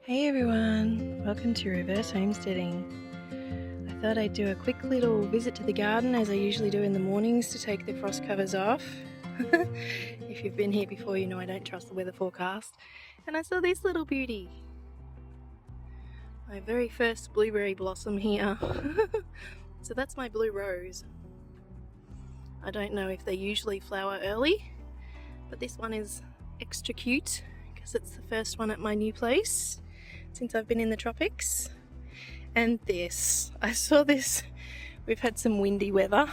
Hey everyone, welcome to Reverse Homesteading. I thought I'd do a quick little visit to the garden as I usually do in the mornings to take the frost covers off. If you've been here before, you know I don't trust the weather forecast. And I saw this little beauty. My very first blueberry blossom here. So that's my blue rose. I don't know if they usually flower early, but this one is extra cute because it's the first one at my new place since I've been in the tropics. And this, I saw this, we've had some windy weather.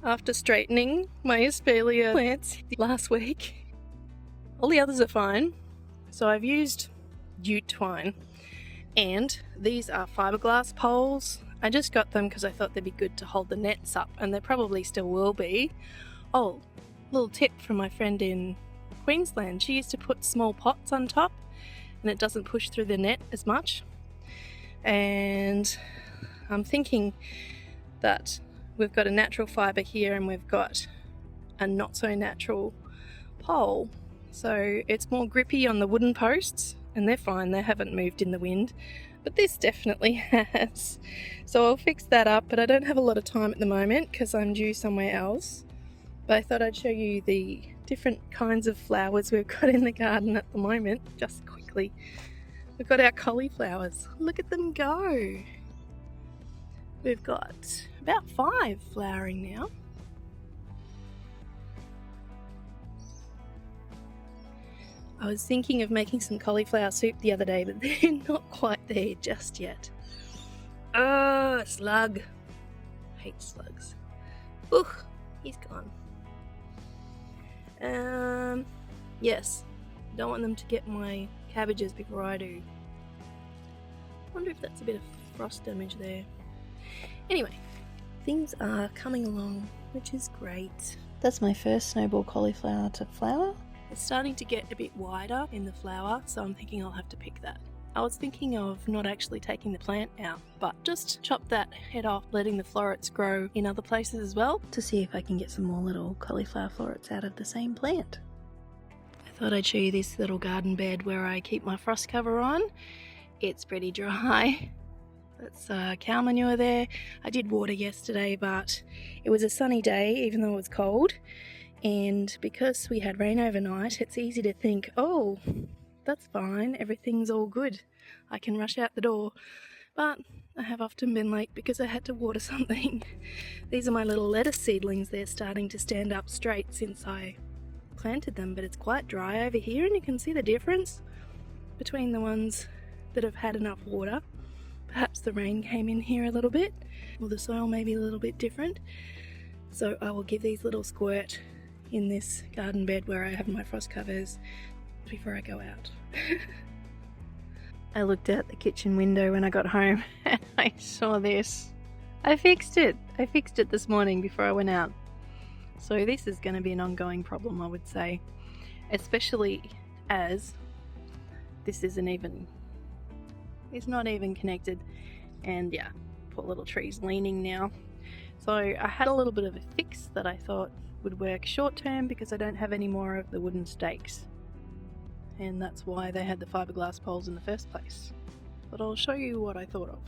After straightening my Australia plants last week, all the others are fine. So I've used jute twine, and these are fiberglass poles. I just got them because I thought they'd be good to hold the nets up, and they probably still will be. Oh, little tip from my friend in Queensland, she used to put small pots on top and it doesn't push through the net as much. And I'm thinking that we've got a natural fibre here and we've got a not so natural pole, so it's more grippy on the wooden posts, and they're fine, they haven't moved in the wind, but this definitely has. So I'll fix that up, but I don't have a lot of time at the moment because I'm due somewhere else. But I thought I'd show you the different kinds of flowers we've got in the garden at the moment, just quickly. We've got our cauliflowers. Look at them go. We've got about 5 flowering now. I was thinking of making some cauliflower soup the other day, but they're not quite there just yet. Oh, slug. I hate slugs. Ugh, he's gone. Yes, don't want them to get my cabbages before I do. Wonder if that's a bit of frost damage there. Anyway, things are coming along, which is great. That's my first snowball cauliflower to flower. It's starting to get a bit wider in the flower, so I'm thinking I'll have to pick that. I was thinking of not actually taking the plant out, but just chop that head off, letting the florets grow in other places as well, to see if I can get some more little cauliflower florets out of the same plant. I thought I'd show you this little garden bed where I keep my frost cover on. It's pretty dry. That's cow manure there. I did water yesterday, but it was a sunny day even though it was cold, and because we had rain overnight, it's easy to think, oh, that's fine, everything's all good, I can rush out the door. But I have often been late because I had to water something. These are my little lettuce seedlings. They're starting to stand up straight since I planted them, but it's quite dry over here, and you can see the difference between the ones that have had enough water. Perhaps the rain came in here a little bit, or the soil may be a little bit different. So I will give these little squirt in this garden bed where I have my frost covers before I go out. I looked out the kitchen window when I got home and I saw this. I fixed it this morning before I went out. So this is going to be an ongoing problem, I would say, especially as this it's not even connected, and yeah, poor little tree's leaning now. So I had a little bit of a fix that I thought would work short term because I don't have any more of the wooden stakes, and that's why they had the fiberglass poles in the first place. But I'll show you what I thought of.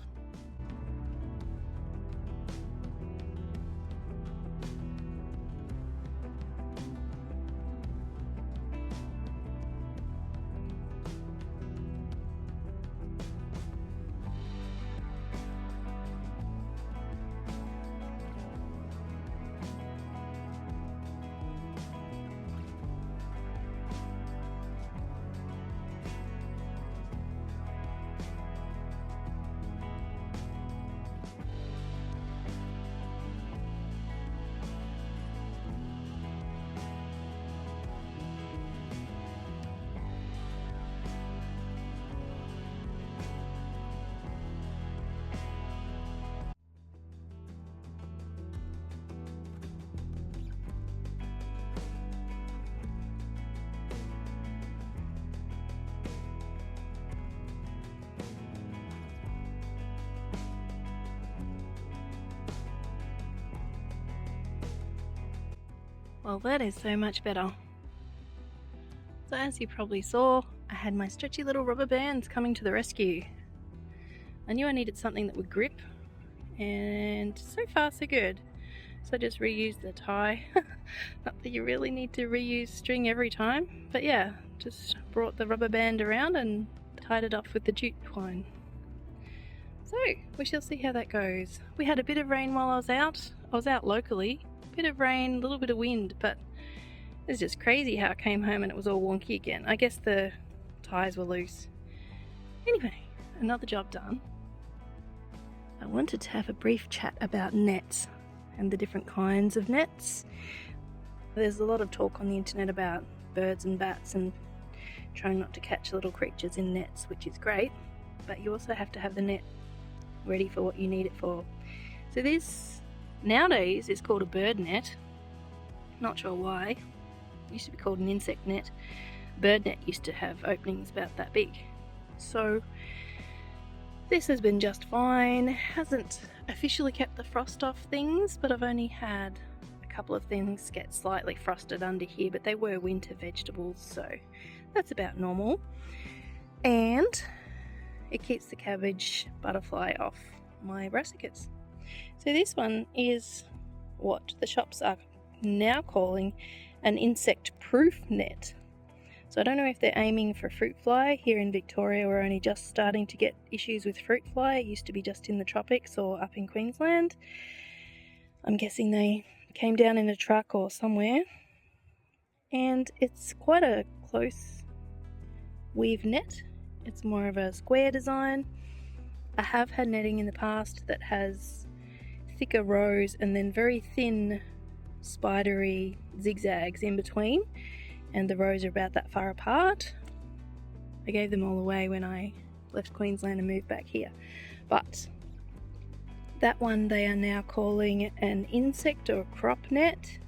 Well, that is so much better. So as you probably saw, I had my stretchy little rubber bands coming to the rescue. I knew I needed something that would grip, and so far so good. So I just reused the tie. Not that you really need to reuse string every time, but yeah, just brought the rubber band around and tied it off with the jute twine. So we shall see how that goes. We had a bit of rain while I was out. I was out locally. A bit of rain, a little bit of wind, but it's just crazy how I came home and it was all wonky again. I guess the ties were loose. Anyway, another job done. I wanted to have a brief chat about nets and the different kinds of nets. There's a lot of talk on the internet about birds and bats and trying not to catch little creatures in nets, which is great, but you also have to have the net ready for what you need it for. So this nowadays is called a bird net. Not sure why. It used to be called an insect net. Bird net used to have openings about that big. So this has been just fine. Hasn't officially kept the frost off things, but I've only had a couple of things get slightly frosted under here, but they were winter vegetables, so that's about normal. And it keeps the cabbage butterfly off my brassicas. So this one is what the shops are now calling an insect-proof net. So I don't know if they're aiming for fruit fly. Here in Victoria we're only just starting to get issues with fruit fly. It used to be just in the tropics or up in Queensland. I'm guessing they came down in a truck or somewhere. And it's quite a close weave net. It's more of a square design. I have had netting in the past that has thicker rows and then very thin spidery zigzags in between, and the rows are about that far apart. I gave them all away when I left Queensland and moved back here, but that one they are now calling an insect or crop net,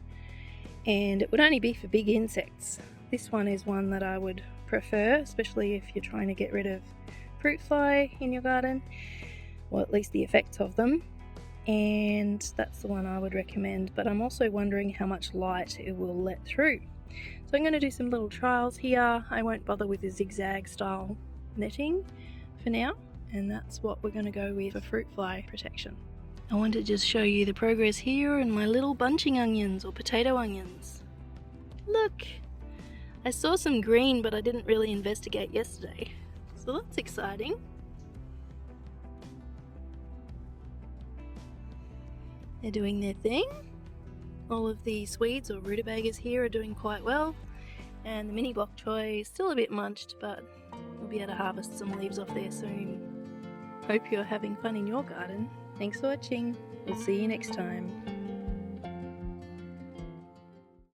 and it would only be for big insects. This one is one that I would prefer, especially if you're trying to get rid of fruit fly in your garden, or at least the effects of them, and that's the one I would recommend. But I'm also wondering how much light it will let through. So I'm going to do some little trials here. I won't bother with the zigzag style netting for now, and that's what we're going to go with for fruit fly protection. I want to just show you the progress here and my little bunching onions or potato onions. Look! I saw some green, but I didn't really investigate yesterday, so that's exciting. They're doing their thing. All of the Swedes or rutabagas here are doing quite well, and the mini bok choy is still a bit munched, but we'll be able to harvest some leaves off there soon. Hope you're having fun in your garden. Thanks for watching. We'll see you next time.